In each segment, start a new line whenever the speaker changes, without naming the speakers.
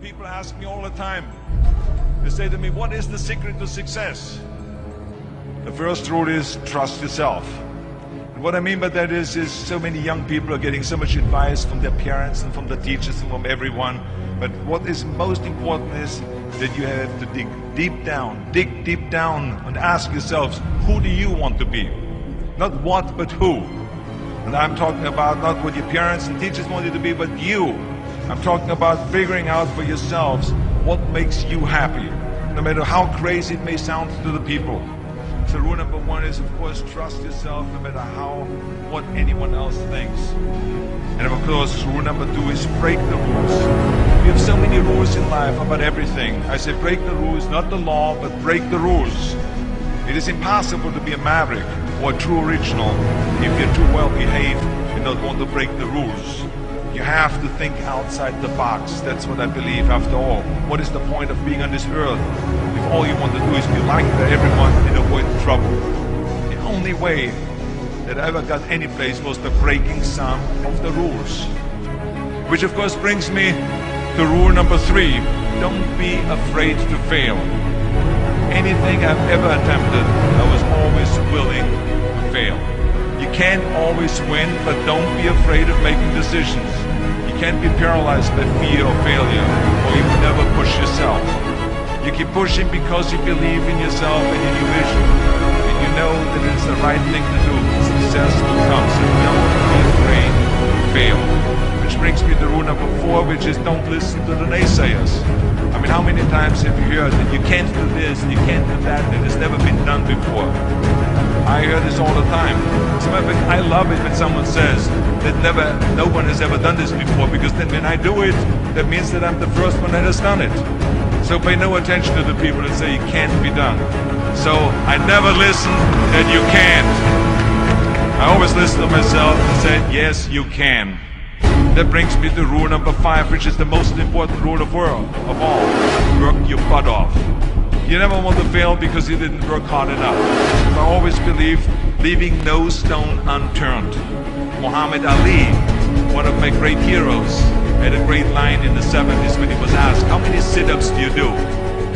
People ask me all the time, they say to me, what is the secret to success? The first rule is trust yourself. And what I mean by that is so many young people are getting so much advice from their parents and from the teachers and from everyone. But what is most important is that you have to dig deep down and ask yourselves, who do you want to be? Not what, but who. And I'm talking about not what your parents and teachers want you to be, but you. I'm talking about figuring out for yourselves what makes you happy, no matter how crazy it may sound to the people. So rule number one is, of course, trust yourself no matter what anyone else thinks. And of course, rule number two is break the rules. We have so many rules in life about everything. I say break the rules, not the law, but break the rules. It is impossible to be a maverick or a true original if you're too well behaved and don't want to break the rules. You have to think outside the box. That's what I believe after all. What is the point of being on this earth if all you want to do is be liked by everyone and avoid trouble? The only way that I ever got any place was by breaking some of the rules. Which of course brings me to rule number three. Don't be afraid to fail. Anything I've ever attempted, I was always willing to fail. You can't always win, but don't be afraid of making decisions. You can't be paralyzed by fear of failure, or you will never push yourself. You keep pushing because you believe in yourself and in your vision, and you know that it's the right thing to do. Success will come, so don't be afraid to fail. Which brings me to rule number four, which is don't listen to the naysayers. I mean, how many times have you heard that you can't do this, and you can't do that, and it's never been done before? I hear this all the time. I love it when someone says that no one has ever done this before, because then when I do it, that means that I'm the first one that has done it. So pay no attention to the people that say it can't be done. So I never listen that you can't. I always listen to myself and say, yes, you can. That brings me to rule number five, which is the most important rule of all. Work your butt off. You never want to fail because you didn't work hard enough. I always believe leaving no stone unturned. Muhammad Ali, one of my great heroes, had a great line in the 70s when he was asked, how many sit-ups do you do?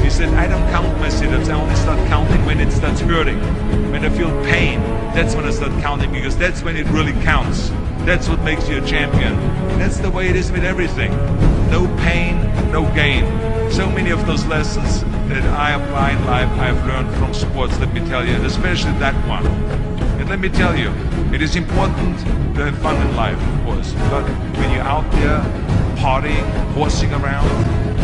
He said, I don't count my sit-ups, I only start counting when it starts hurting. When I feel pain, that's when I start counting, because that's when it really counts. That's what makes you a champion. That's the way it is with everything. No pain, no gain. So many of those lessons that I apply in life, I've learned from sports, let me tell you, and especially that one. And let me tell you, it is important to have fun in life, of course, but when you're out there partying, horsing around,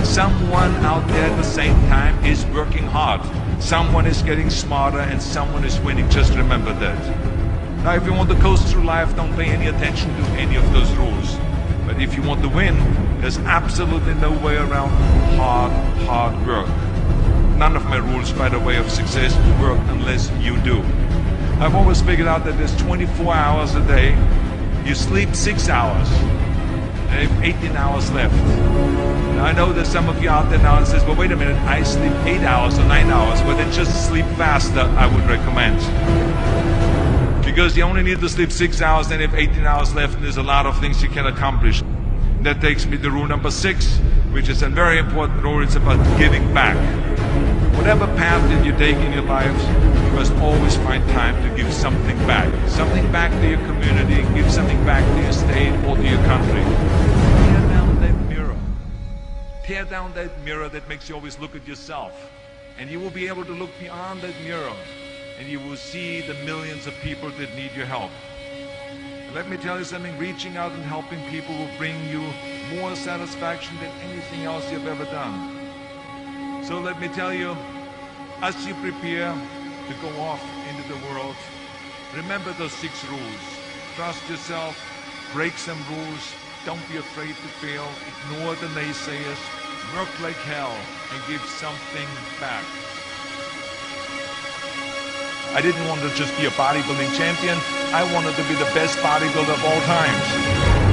someone out there at the same time is working hard. Someone is getting smarter and someone is winning. Just remember that. Now, if you want to coast through life, don't pay any attention to any of those rules. But if you want to win, there's absolutely no way around hard work. None of my rules, by the way, of success work unless you do. I've always figured out that there's 24 hours a day. You sleep 6 hours, and you have 18 hours left. Now, I know there's some of you out there now and says, well, wait a minute, I sleep 8 hours or 9 hours. Well, then just sleep faster, I would recommend. Because you only need to sleep 6 hours and you have 18 hours left, and there's a lot of things you can accomplish. And that takes me to rule number 6, which is a very important rule. It's about giving back. Whatever path that you take in your lives, you must always find time to give something back. Something back to your community, give something back to your state or to your country. Tear down that mirror. Tear down that mirror that makes you always look at yourself. And you will be able to look beyond that mirror, and you will see the millions of people that need your help. And let me tell you something, reaching out and helping people will bring you more satisfaction than anything else you've ever done. So let me tell you, as you prepare to go off into the world, remember those 6 rules. Trust yourself, break some rules, don't be afraid to fail, ignore the naysayers, work like hell, and give something back. I didn't want to just be a bodybuilding champion. I wanted to be the best bodybuilder of all times.